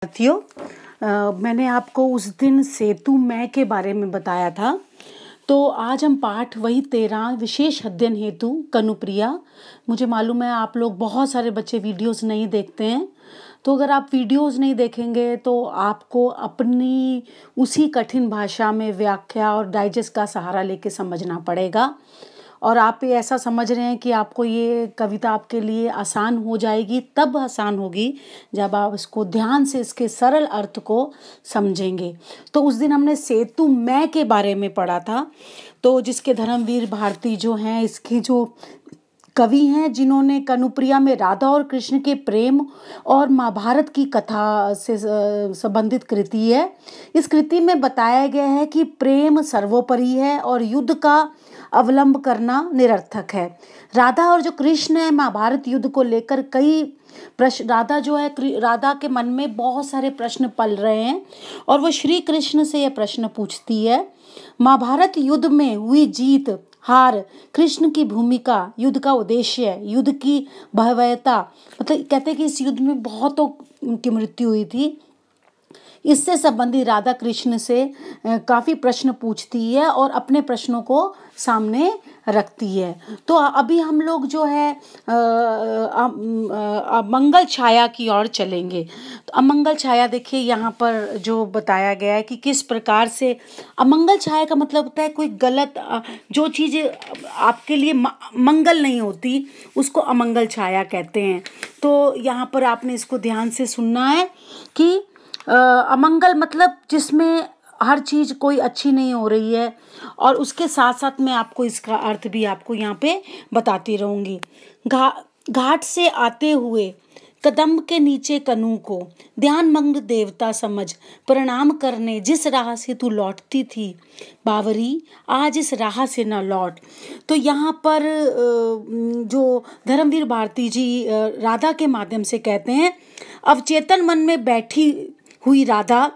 साथियों, मैंने आपको उस दिन सेतु मैं के बारे में बताया था। तो आज हम पाठ वही 13 विशेष अध्ययन हेतु कनुप्रिया। मुझे मालूम है आप लोग बहुत सारे बच्चे वीडियोस नहीं देखते हैं, तो अगर आप वीडियोस नहीं देखेंगे तो आपको अपनी उसी कठिन भाषा में व्याख्या और डाइजेस्ट का सहारा लेके समझना पड़ेगा। और आप ये ऐसा समझ रहे हैं कि आपको ये कविता आपके लिए आसान हो जाएगी, तब आसान होगी जब आप इसको ध्यान से इसके सरल अर्थ को समझेंगे। तो उस दिन हमने सेतु मैं के बारे में पढ़ा था, तो जिसके धर्मवीर भारती जो हैं, इसकी जो कवि हैं जिन्होंने कनुप्रिया में राधा और कृष्ण के प्रेम और महाभारत की कथा से संबंधित कृति है। इस कृति में बताया गया है कि प्रेम सर्वोपरि है और युद्ध का अवलंब करना निरर्थक है। राधा और जो कृष्ण है, महाभारत युद्ध को लेकर कई प्रश्न, राधा के मन में बहुत सारे प्रश्न पल रहे हैं और वो श्री कृष्ण से ये प्रश्न पूछती है। महाभारत युद्ध में हुई जीत हार, कृष्ण की भूमिका, युद्ध का उद्देश्य, युद्ध की भयावहता, मतलब कहते हैं कि इस युद्ध में बहुतों की मृत्यु हुई थी। इससे संबंधित राधा कृष्ण से काफ़ी प्रश्न पूछती है और अपने प्रश्नों को सामने रखती है। तो अभी हम लोग जो है मंगल छाया की ओर चलेंगे। तो अमंगल छाया देखिए यहाँ पर जो बताया गया है कि किस प्रकार से अमंगल छाया का मतलब होता है कोई गलत, जो चीज़ें आपके लिए मंगल नहीं होती उसको अमंगल छाया कहते हैं। तो यहाँ पर आपने इसको ध्यान से सुनना है कि अमंगल मतलब जिसमें हर चीज़ कोई अच्छी नहीं हो रही है, और उसके साथ साथ मैं आपको इसका अर्थ भी आपको यहाँ पे बताती रहूँगी। घाट से आते हुए कदम के नीचे कनू को ध्यान मग्न देवता समझ प्रणाम करने जिस राह से तू लौटती थी बावरी, आज इस राह से न लौट। तो यहाँ पर जो धर्मवीर भारती जी राधा के माध्यम से कहते हैं, अवचेतन मन में बैठी हुई राधा,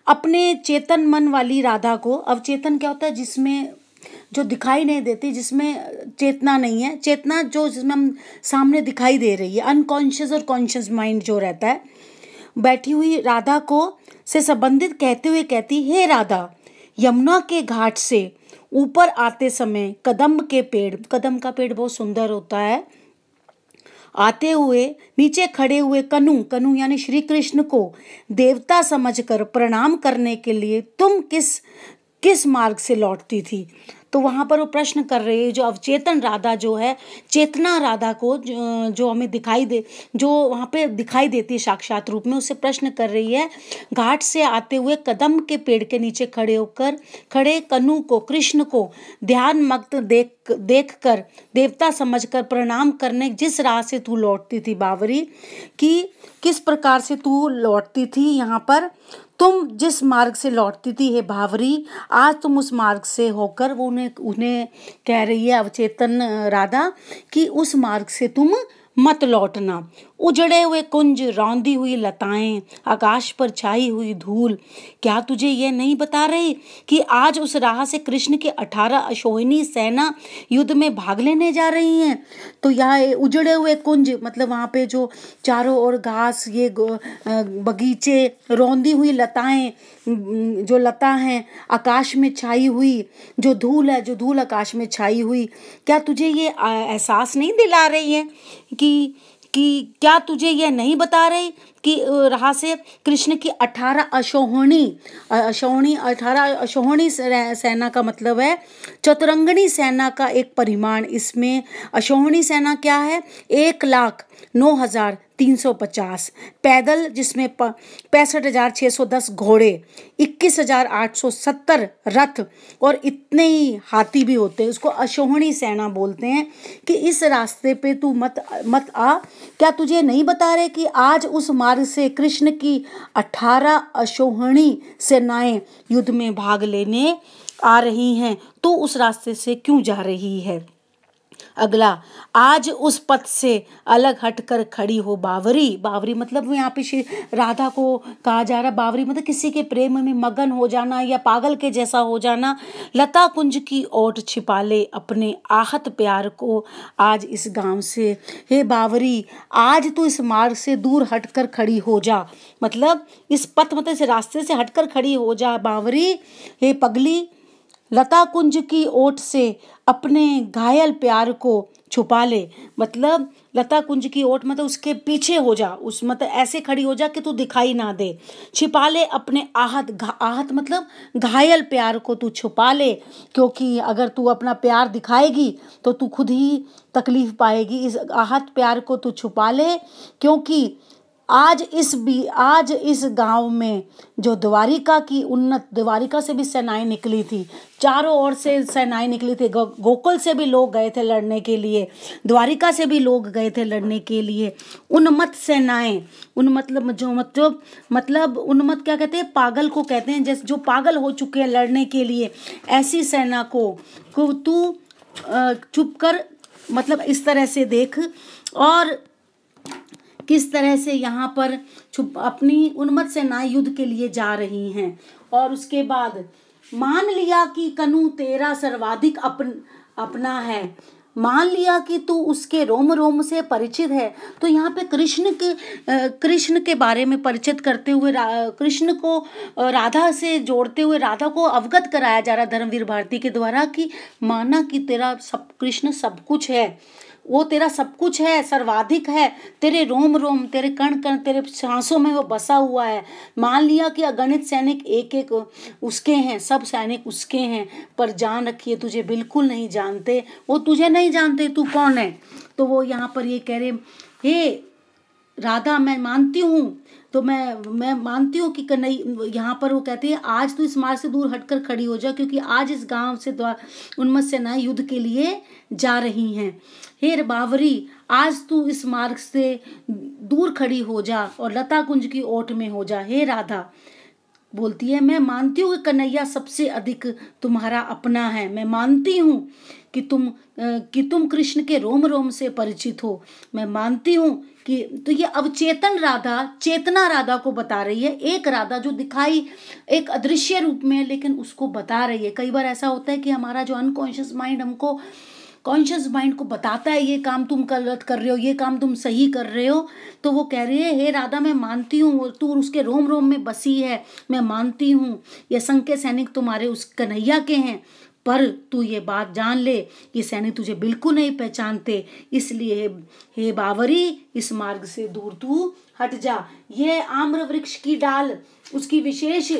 अपने चेतन मन वाली राधा को, अवचेतन क्या होता है जिसमें जो दिखाई नहीं देती, जिसमें चेतना नहीं है, चेतना जो जिसमें हम सामने दिखाई दे रही है, अनकॉन्शियस और कॉन्शियस माइंड जो रहता है, बैठी हुई राधा को से संबंधित कहते हुए कहती, हे राधा, यमुना के घाट से ऊपर आते समय कदम के पेड़, कदम का पेड़ बहुत सुंदर होता है, आते हुए नीचे खड़े हुए कनु यानी श्री कृष्ण को देवता समझकर प्रणाम करने के लिए तुम किस मार्ग से लौटती थी। तो वहाँ पर वो प्रश्न कर रही है, जो अवचेतन राधा जो है, चेतना राधा को जो हमें दिखाई दे, जो वहाँ पे दिखाई देती है साक्षात रूप में, उससे प्रश्न कर रही है। घाट से आते हुए कदम के पेड़ के नीचे खड़े कनु को, कृष्ण को ध्यान मग्न देख कर देवता समझकर प्रणाम करने जिस राह से तू लौटती थी बावरी, कि किस प्रकार से तू लौटती थी, यहाँ पर तुम जिस मार्ग से लौटती थी हे भावरी, आज तुम उस मार्ग से होकर, वो उन्हें कह रही है अवचेतन राधा कि उस मार्ग से तुम मत लौटना। उजड़े हुए कुंज, रौंदी हुई लताएं, आकाश पर छाई हुई धूल, क्या तुझे ये नहीं बता रही कि आज उस राह से कृष्ण की 18 अश्विनी सेना युद्ध में भाग लेने जा रही हैं। तो यहाँ उजड़े हुए कुंज मतलब वहाँ पे जो चारों ओर घास, ये बगीचे, रौंदी हुई लताएं, जो लता हैं, आकाश में छाई हुई जो धूल है, जो धूल आकाश में छाई हुई, क्या तुझे ये एहसास नहीं दिला रही है कि क्या तुझे यह नहीं बता रही कि राह से कृष्ण की 18 अश्वनी सेना का मतलब है चतुरंगनी सेना का एक परिमाण। इसमें अश्वनी सेना क्या है, 1,09,350 पैदल, जिसमें 65,610 घोड़े, 21,870 रथ और इतने ही हाथी भी होते हैं। उसको अश्वनी सेना बोलते हैं कि इस रास्ते पे तू मत आ। क्या तुझे नहीं बता रहे कि आज उस मार्ग से कृष्ण की 18 अश्वनी सेनाएं युद्ध में भाग लेने आ रही हैं, तो उस रास्ते से क्यों जा रही है। अगला, आज उस पथ से अलग हटकर खड़ी हो बावरी। बावरी मतलब यहाँ पे श्री राधा को कहा जा रहा है। बावरी मतलब किसी के प्रेम में मगन हो जाना या पागल के जैसा हो जाना। लता कुंज की ओट छिपा ले अपने आहत प्यार को आज इस गांव से। हे बावरी, आज तू इस मार्ग से दूर हटकर खड़ी हो जा। मतलब इस पथ मतलब इस रास्ते से हटकर खड़ी हो जा बावरी। हे पगली, लता कुंज की ओट से अपने घायल प्यार को छुपा ले। मतलब लता कुंज की ओट मतलब उसके पीछे हो जा, उस मतलब ऐसे खड़ी हो जा कि तू दिखाई ना दे। छिपा ले अपने आहत मतलब घायल प्यार को तू छुपा ले, क्योंकि अगर तू अपना प्यार दिखाएगी तो तू खुद ही तकलीफ पाएगी। इस आहत प्यार को तू छुपा ले, क्योंकि आज इस गांव में जो द्वारिका से भी सेनाएं निकली थी, चारों ओर से सेनाएं निकली थी। गोकुल से भी लोग गए थे लड़ने के लिए, द्वारिका से भी लोग गए थे लड़ने के लिए। उन्मत्त सेनाएं, उन्मत्त क्या कहते हैं, पागल को कहते हैं, जैसे जो पागल हो चुके हैं लड़ने के लिए। ऐसी सेना को तू चुप कर, मतलब इस तरह से देख। और किस तरह से यहाँ पर अपनी उन्मत्त सेनाएं युद्ध के लिए जा रही हैं। और उसके बाद मान लिया कि कनु तेरा सर्वाधिक अपना है। मान लिया कि तू उसके रोम रोम से परिचित है। तो यहाँ पे कृष्ण के बारे में परिचित करते हुए कृष्ण को राधा से जोड़ते हुए राधा को अवगत कराया जा रहा धर्मवीर भारती के द्वारा कि माना कि तेरा कृष्ण सब कुछ है, वो तेरा सब कुछ है, सर्वाधिक है, तेरे रोम रोम, तेरे कण कण, तेरे सांसों में वो बसा हुआ है। मान लिया कि अगणित सैनिक एक एक उसके हैं, सब सैनिक उसके हैं, पर जान रखिए तुझे बिल्कुल नहीं जानते, वो तुझे नहीं जानते तू कौन है। तो वो यहाँ पर ये कह रहे, हे राधा मैं मानती हूँ, तो मैं मानती हूँ कि यहाँ पर वो कहते हैं आज तू इस मार्ग से दूर हटकर खड़ी हो जा, क्योंकि आज इस गांव से उन्मत्त सेनाएं युद्ध के लिए जा रही हैं। हे बावरी, आज तू इस मार्ग से दूर खड़ी हो जा और लता कुंज की ओट में हो जा। हे राधा बोलती है, मैं मानती हूँ कि कन्हैया सबसे अधिक तुम्हारा अपना है। मैं मानती हूँ कि तुम कृष्ण के रोम रोम से परिचित हो। मैं मानती हूँ कि तो ये अवचेतन राधा चेतना राधा को बता रही है। एक राधा जो दिखाई एक अदृश्य रूप में है, लेकिन उसको बता रही है। कई बार ऐसा होता है कि हमारा जो अनकॉन्शियस माइंड हमको कॉन्शियस माइंड को बताता है ये काम तुम गलत कर रहे हो, ये काम तुम सही कर रहे हो। तो वो कह रही है, हे राधा मैं मानती हूँ तू उसके रोम रोम में बसी है। मैं मानती हूँ ये संख्य सैनिक तुम्हारे उस कन्हैया के हैं, पर तू ये बात जान ले ये सैनिक तुझे बिल्कुल नहीं पहचानते। इसलिए हे बावरी, इस मार्ग से दूर तू हट जा। ये आम्र वृक्ष की डाल उसकी विशेष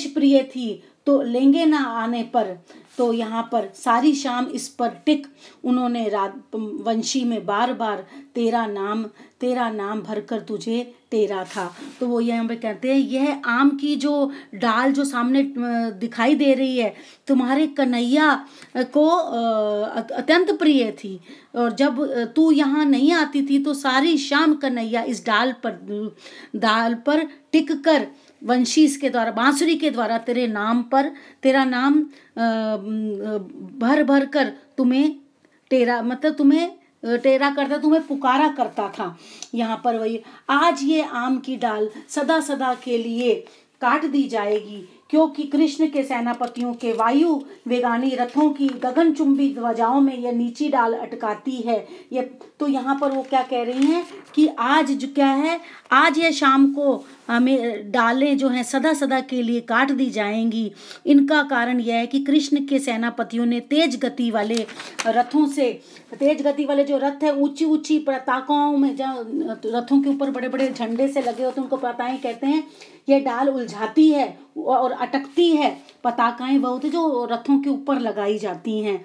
प्रिय थी, तो लेंगे ना आने पर। तो यहाँ पर सारी शाम इस पर टिक उन्होंने वंशी में बार बार तेरा नाम भरकर तुझे तेरा था। तो वो यहाँ पे कहते हैं यह आम की जो डाल जो सामने दिखाई दे रही है तुम्हारे कन्हैया को अत्यंत प्रिय थी, और जब तू यहाँ नहीं आती थी तो सारी शाम कन्हैया इस डाल पर टिक कर वंशी के द्वारा बांसुरी के द्वारा तेरा नाम भर भर कर तुम्हें टेरा करता, तुम्हें पुकारा करता था। यहाँ पर वही आज ये आम की डाल सदा सदा के लिए काट दी जाएगी, क्योंकि कृष्ण के सेनापतियों के वायु वेगानी रथों की गगनचुंबी ध्वजाओं में यह नीची डाल अटकाती है। ये तो यहाँ पर वो क्या कह रही हैं कि आज जो क्या है, आज या शाम को हमें डालें जो हैं सदा सदा के लिए काट दी जाएंगी। इनका कारण यह है कि कृष्ण के सेनापतियों ने तेज गति वाले जो रथ है ऊंची ऊंची पताकाओं में, जहाँ रथों के ऊपर बड़े बड़े झंडे से लगे होते हैं उनको पताकाएं कहते हैं, ये डाल उलझाती है और अटकती है। पताकाएं वो होती जो रथों के ऊपर लगाई जाती हैं।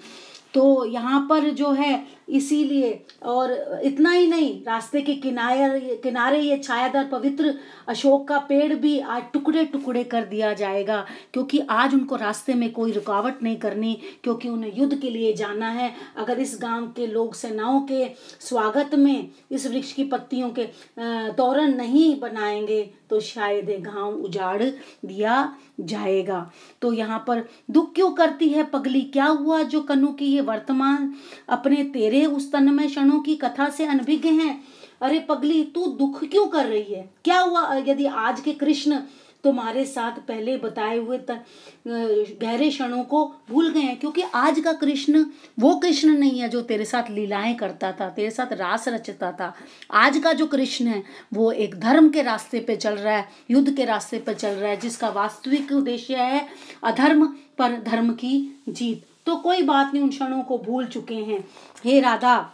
तो यहाँ पर जो है इसीलिए, और इतना ही नहीं, रास्ते के किनारे किनारे ये छायादार पवित्र अशोक का पेड़ भी आज टुकड़े टुकड़े कर दिया जाएगा, क्योंकि आज उनको रास्ते में कोई रुकावट नहीं करनी, क्योंकि उन्हें युद्ध के लिए जाना है। अगर इस गांव के लोग सेनाओं के स्वागत में इस वृक्ष की पत्तियों के तोरण नहीं बनाएंगे तो शायद ये गांव उजाड़ दिया जाएगा। तो यहाँ पर दुख क्यों करती है पगली, क्या हुआ जो कनु की ये वर्तमान अपने तेरे उस तन्मय क्षणों की कथा से अनभिज्ञ हैं। अरे पगली, तू दुख क्यों कर रही है, क्या हुआ यदि आज के कृष्ण तुम्हारे साथ पहले बताए हुए गहरे क्षणों को भूल गए हैं? क्योंकि आज का कृष्ण वो कृष्ण नहीं है जो तेरे साथ लीलाएं करता था, तेरे साथ रास रचता था। आज का जो कृष्ण है वो एक धर्म के रास्ते पे चल रहा है, युद्ध के रास्ते पे चल रहा है, जिसका वास्तविक उद्देश्य है अधर्म पर धर्म की जीत। तो कोई बात नहीं, उन क्षणों को भूल चुके हैं। हे राधा,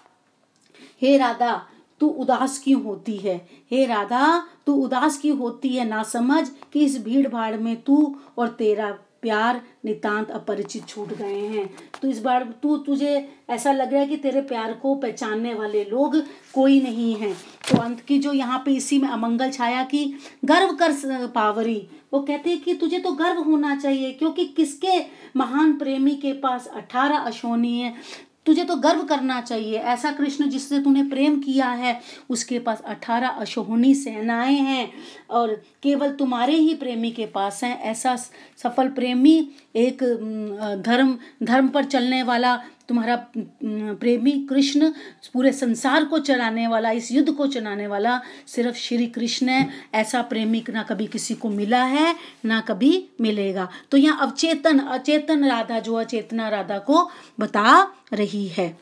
हे राधा, तू उदास क्यों होती है? हे राधा, तू उदास क्यों होती है? ना समझ कि इस भीड़ भाड़ में तू और तेरा प्यार नितांत अपरिचित छूट गए हैं। तो इस बार तुझे ऐसा लग रहा है कि तेरे प्यार को पहचानने वाले लोग कोई नहीं है। तो अंत की जो यहाँ पे इसी में अमंगल छाया की गर्व कर पावरी, वो कहते हैं कि तुझे तो गर्व होना चाहिए, क्योंकि किसके महान प्रेमी के पास 18 अशोनी है। तुझे तो गर्व करना चाहिए, ऐसा कृष्ण जिससे तूने प्रेम किया है उसके पास 18 अशोहनी सेनाएं हैं और केवल तुम्हारे ही प्रेमी के पास हैं। ऐसा सफल प्रेमी, एक धर्म पर चलने वाला तुम्हारा प्रेमी कृष्ण, पूरे संसार को चलाने वाला, इस युद्ध को चलाने वाला सिर्फ श्री कृष्ण है। ऐसा प्रेमी ना कभी किसी को मिला है ना कभी मिलेगा। तो यहाँ अचेतन राधा जो अचेतना राधा को बता रही है।